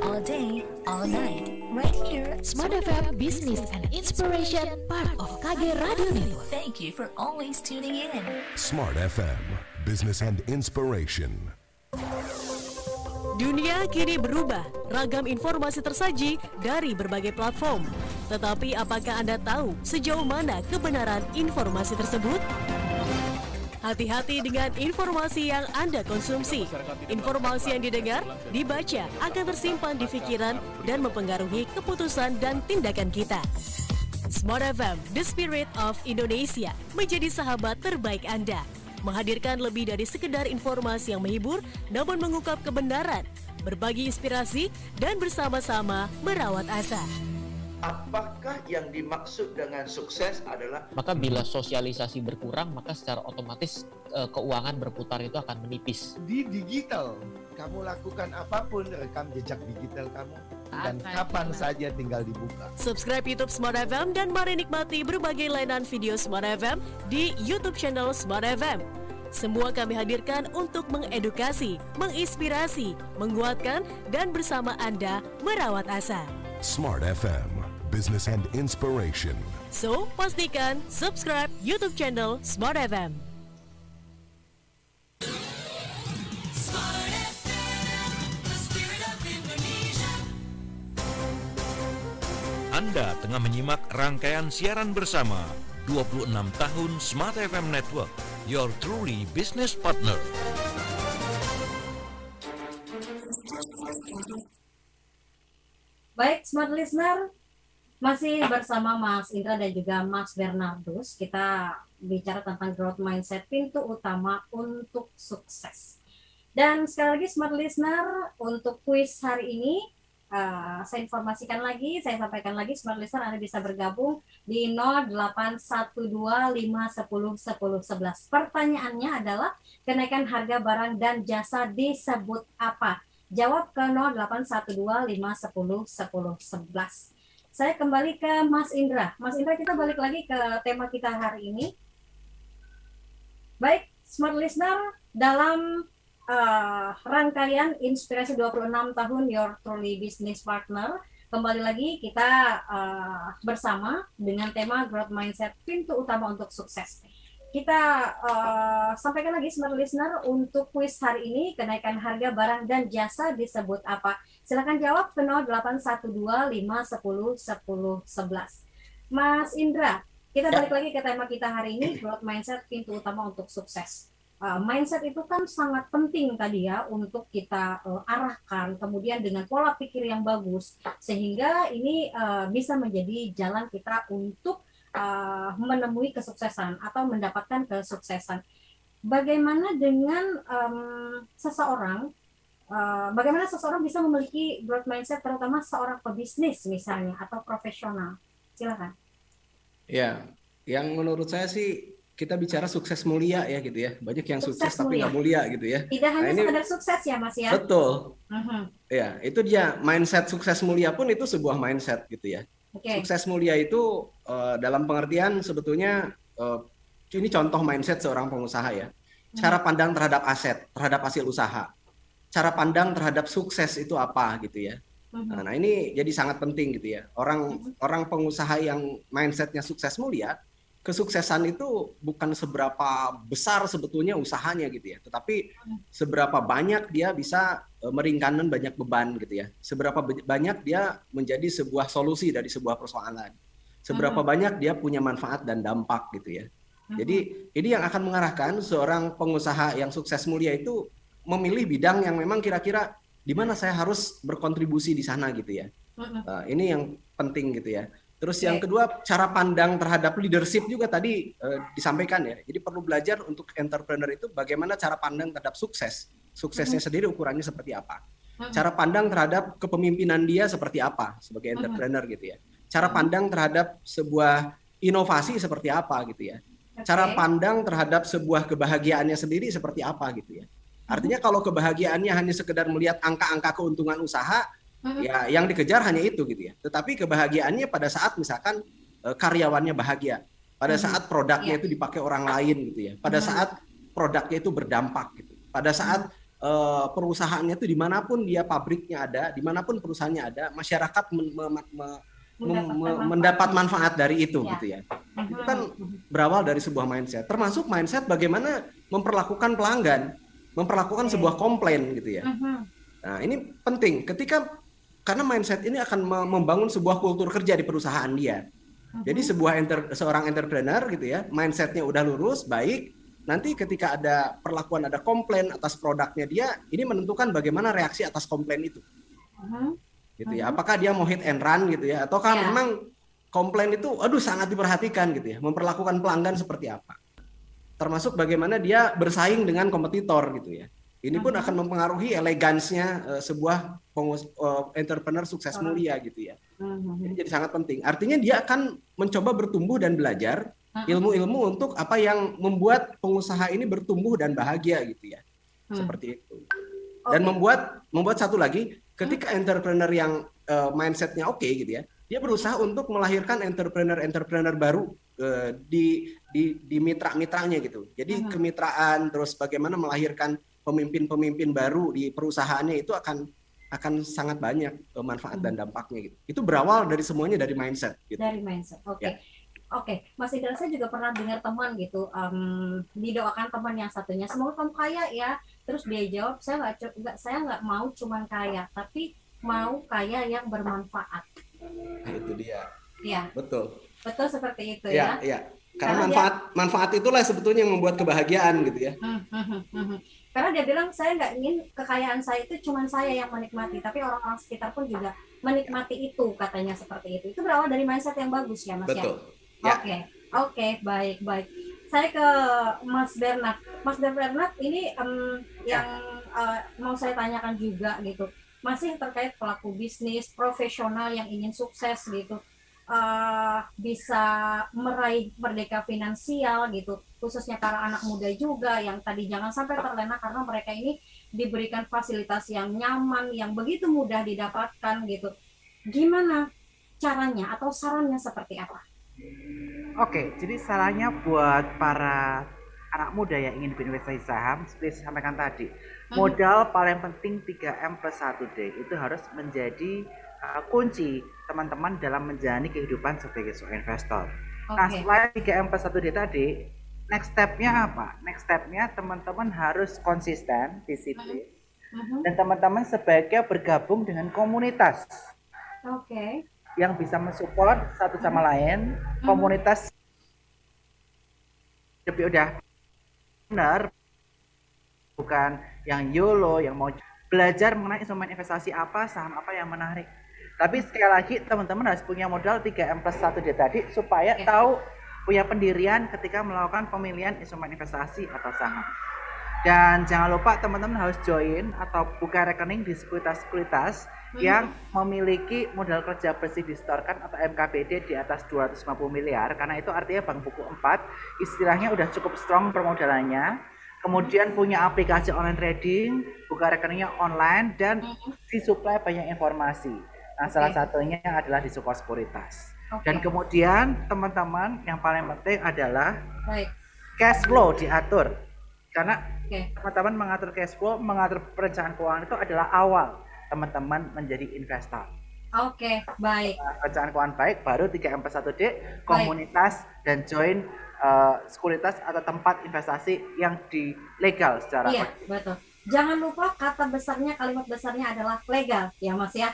All day, all night, right here. Smart FM Business and Inspiration, part of KG Radio Network. Thank you for always tuning in. Smart FM, Business and Inspiration. Dunia kini berubah, ragam informasi tersaji dari berbagai platform. Tetapi apakah Anda tahu sejauh mana kebenaran informasi tersebut? Hati-hati dengan informasi yang Anda konsumsi. Informasi yang didengar, dibaca akan tersimpan di pikiran dan mempengaruhi keputusan dan tindakan kita. Smart FM, The Spirit of Indonesia, menjadi sahabat terbaik Anda. Menghadirkan lebih dari sekedar informasi yang menghibur, namun mengungkap kebenaran, berbagi inspirasi, dan bersama-sama merawat asa. Apakah yang dimaksud dengan sukses adalah? Maka bila sosialisasi berkurang, maka secara otomatis keuangan berputar itu akan menipis. Di digital, kamu lakukan apapun, rekam jejak digital kamu, dan kapan saja tinggal dibuka. Subscribe YouTube Smart FM dan mari nikmati berbagai layanan video Smart FM di YouTube channel Smart FM. Semua kami hadirkan untuk mengedukasi, menginspirasi, menguatkan, dan bersama Anda merawat asa. Smart FM, Business and Inspiration. So, pastikan subscribe YouTube channel Smart FM. Smart FM, the spirit of Indonesia. Anda tengah menyimak rangkaian siaran bersama 26 tahun Smart FM Network, your truly business partner. Baik, Smart Listener, masih bersama Mas Indra dan juga Mas Bernardus. Kita bicara tentang growth mindset, pintu utama untuk sukses. Dan sekali lagi Smart Listener, untuk kuis hari ini, saya informasikan lagi, saya sampaikan lagi, Smart Listener Anda bisa bergabung di 0812510111. Pertanyaannya adalah kenaikan harga barang dan jasa disebut apa? Jawab ke 0812510111. Saya kembali ke Mas Indra. Mas Indra, kita balik lagi ke tema kita hari ini. Baik, Smart Listener, dalam rangkaian Inspirasi 26 tahun Your Truly Business Partner, kembali lagi kita bersama dengan tema Growth Mindset, pintu utama untuk sukses. Kita sampaikan lagi Smart Listener untuk kuis hari ini, kenaikan harga barang dan jasa disebut apa? Silakan jawab ke 0812510111. Mas Indra, kita balik lagi ke tema kita hari ini, Growth Mindset, pintu utama untuk sukses. Mindset itu kan sangat penting tadi ya untuk kita arahkan, kemudian dengan pola pikir yang bagus, sehingga ini bisa menjadi jalan kita untuk menemui kesuksesan atau mendapatkan kesuksesan. Bagaimana dengan seseorang, bagaimana seseorang bisa memiliki growth mindset, terutama seorang pebisnis misalnya atau profesional? Silakan. Ya, yang menurut saya sih kita bicara sukses mulia ya gitu ya. Banyak yang sukses tapi nggak mulia gitu ya. Tidak hanya sekedar sukses ya Mas ya. Betul. Ya, itu dia mindset sukses mulia pun itu sebuah mindset gitu ya. Sukses mulia itu dalam pengertian sebetulnya ini contoh mindset seorang pengusaha ya. Cara pandang terhadap aset, terhadap hasil usaha. Cara pandang terhadap sukses itu apa gitu ya. Nah, ini jadi sangat penting gitu ya. Orang pengusaha yang mindsetnya sukses mulia, kesuksesan itu bukan seberapa besar sebetulnya usahanya gitu ya, tetapi seberapa banyak dia bisa meringankan banyak beban gitu ya, seberapa banyak dia menjadi sebuah solusi dari sebuah persoalan, seberapa banyak dia punya manfaat dan dampak gitu ya. Jadi ini yang akan mengarahkan seorang pengusaha yang sukses mulia itu memilih bidang yang memang kira-kira di mana saya harus berkontribusi di sana gitu ya. Ini yang penting gitu ya. Terus yang kedua, cara pandang terhadap leadership juga tadi disampaikan ya. Jadi perlu belajar untuk entrepreneur itu bagaimana cara pandang terhadap sukses. Suksesnya sendiri ukurannya seperti apa. Cara pandang terhadap kepemimpinan dia seperti apa sebagai entrepreneur gitu ya. cara pandang terhadap sebuah inovasi seperti apa gitu ya. Cara pandang terhadap sebuah kebahagiaannya sendiri seperti apa gitu ya. Artinya kalau kebahagiaannya hanya sekedar melihat angka-angka keuntungan usaha, ya yang dikejar hanya itu gitu ya. Tetapi kebahagiaannya pada saat misalkan karyawannya bahagia, pada saat produknya itu dipakai orang lain gitu ya, pada saat produknya itu berdampak gitu, pada saat perusahaannya itu dimanapun dia pabriknya ada, dimanapun perusahaannya ada, masyarakat mendapat manfaat dari itu gitu ya. Itu kan berawal dari sebuah mindset, termasuk mindset bagaimana memperlakukan pelanggan, memperlakukan sebuah komplain gitu ya. Nah ini penting karena mindset ini akan membangun sebuah kultur kerja di perusahaan dia. Jadi seorang entrepreneur gitu ya, mindsetnya udah lurus, baik. Nanti ketika ada komplain atas produknya dia, ini menentukan bagaimana reaksi atas komplain itu. Gitu ya. Apakah dia mau hit and run gitu ya, ataukah memang komplain itu sangat diperhatikan gitu ya, memperlakukan pelanggan seperti apa. Termasuk bagaimana dia bersaing dengan kompetitor gitu ya. Ini pun akan mempengaruhi elegansnya sebuah entrepreneur sukses mulia gitu ya. Ini jadi sangat penting. Artinya dia akan mencoba bertumbuh dan belajar ilmu-ilmu untuk apa yang membuat pengusaha ini bertumbuh dan bahagia gitu ya. Seperti itu. Dan membuat satu lagi, ketika entrepreneur yang mindsetnya oke gitu ya, dia berusaha untuk melahirkan entrepreneur baru di mitra-mitranya gitu. Jadi kemitraan, terus bagaimana melahirkan pemimpin-pemimpin baru di perusahaannya itu akan sangat banyak manfaat dan dampaknya gitu. Itu berawal dari semuanya dari mindset gitu. Dari mindset. Oke, Mas Indra, saya juga pernah dengar teman gitu, didoakan teman yang satunya, semoga kamu kaya ya. Terus dia jawab, saya nggak mau cuman kaya, tapi mau kaya yang bermanfaat. Nah, itu dia. Iya. Betul Seperti itu ya. Iya. Karena manfaat itulah sebetulnya yang membuat kebahagiaan gitu ya. Karena dia bilang, saya nggak ingin kekayaan saya itu cuman saya yang menikmati, tapi orang-orang sekitar pun juga menikmati itu, katanya seperti itu. Itu berawal dari mindset yang bagus ya, Mas. Betul. Oke, baik. Saya ke Mas Bernard. Mas Bernard, ini yang mau saya tanyakan juga gitu, masih terkait pelaku bisnis profesional yang ingin sukses gitu, bisa meraih merdeka finansial gitu, khususnya para anak muda juga yang tadi jangan sampai terlena karena mereka ini diberikan fasilitas yang nyaman, yang begitu mudah didapatkan gitu. Gimana caranya atau sarannya seperti apa? Oke, jadi sarannya buat para anak muda yang ingin berinvestasi saham, seperti saya sampaikan tadi, modal paling penting 3M plus 1D itu harus menjadi kunci teman-teman dalam menjalani kehidupan sebagai seorang investor. Nah, setelah 3M plus 1D tadi, next step-nya apa? Next step-nya teman-teman harus konsisten, disiplin, dan teman-teman sebaiknya bergabung dengan komunitas. Yang bisa mensupport satu sama lain, komunitas lebih udah benar, bukan yang YOLO, yang mau belajar mengenai instrumen investasi apa, saham apa yang menarik. Tapi sekali lagi teman-teman harus punya modal 3M plus 1D tadi supaya tahu punya pendirian ketika melakukan pemilihan instrumen investasi atau saham. Dan jangan lupa teman-teman harus join atau buka rekening di sekuritas-sekuritas yang memiliki modal kerja bersih distorkan atau MKBD di atas 250 miliar, karena itu artinya bank buku 4 istilahnya udah cukup strong permodalannya. Kemudian punya aplikasi online trading, buka rekeningnya online, dan disuplai banyak informasi. Nah, salah satunya adalah di sekuritas. Dan kemudian teman-teman yang paling penting adalah cash flow diatur. Karena teman-teman mengatur cash flow, mengatur perencanaan keuangan itu adalah awal teman-teman menjadi investor. Baik. Perencanaan keuangan baik, baru 3M plus 1D, komunitas, dan join sekuritas atau tempat investasi yang legal secara betul. Jangan lupa kata besarnya, kalimat besarnya adalah legal ya Mas ya.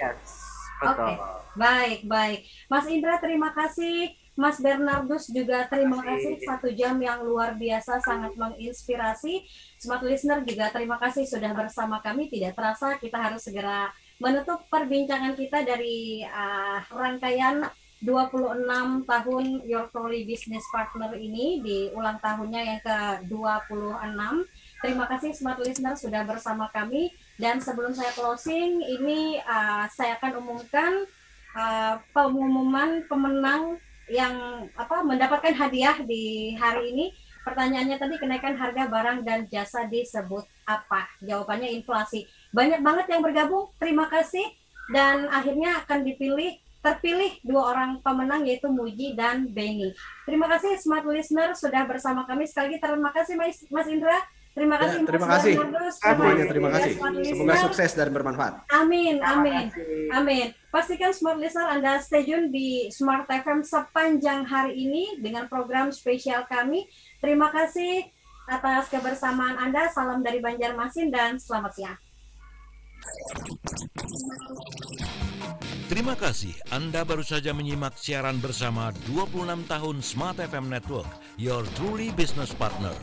Baik. Mas Indra, terima kasih. Mas Bernardus juga terima kasih, 1 jam yang luar biasa, sangat menginspirasi. Smart Listener juga terima kasih sudah bersama kami. Tidak terasa kita harus segera menutup perbincangan kita dari rangkaian 26 tahun Your Truly Business Partner ini di ulang tahunnya yang ke-26. Terima kasih Smart Listener sudah bersama kami. Dan sebelum saya closing, ini saya akan umumkan pengumuman pemenang yang mendapatkan hadiah di hari ini. Pertanyaannya tadi, kenaikan harga barang dan jasa disebut apa? Jawabannya inflasi. Banyak banget yang bergabung, terima kasih. Dan akhirnya akan terpilih 2 orang pemenang, yaitu Muji dan Benny. Terima kasih Smart Listener sudah bersama kami. Sekali lagi terima kasih Mas Indra. Terima kasih Mas terima kasih. Bernardus. Terima kasih. Semoga sukses dan bermanfaat. Amin. Pastikan Smart Listener Anda stay tune di Smart FM sepanjang hari ini dengan program spesial kami. Terima kasih atas kebersamaan Anda. Salam dari Banjarmasin dan selamat siang. Terima kasih Anda baru saja menyimak siaran bersama 26 tahun Smart FM Network, your truly business partner.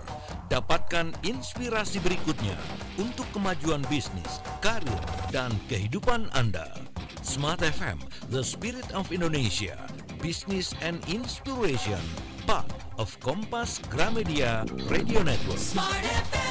Dapatkan inspirasi berikutnya untuk kemajuan bisnis, karir, dan kehidupan Anda. Smart FM, the spirit of Indonesia, business and inspiration, part of Kompas Gramedia Radio Network. Smart FM.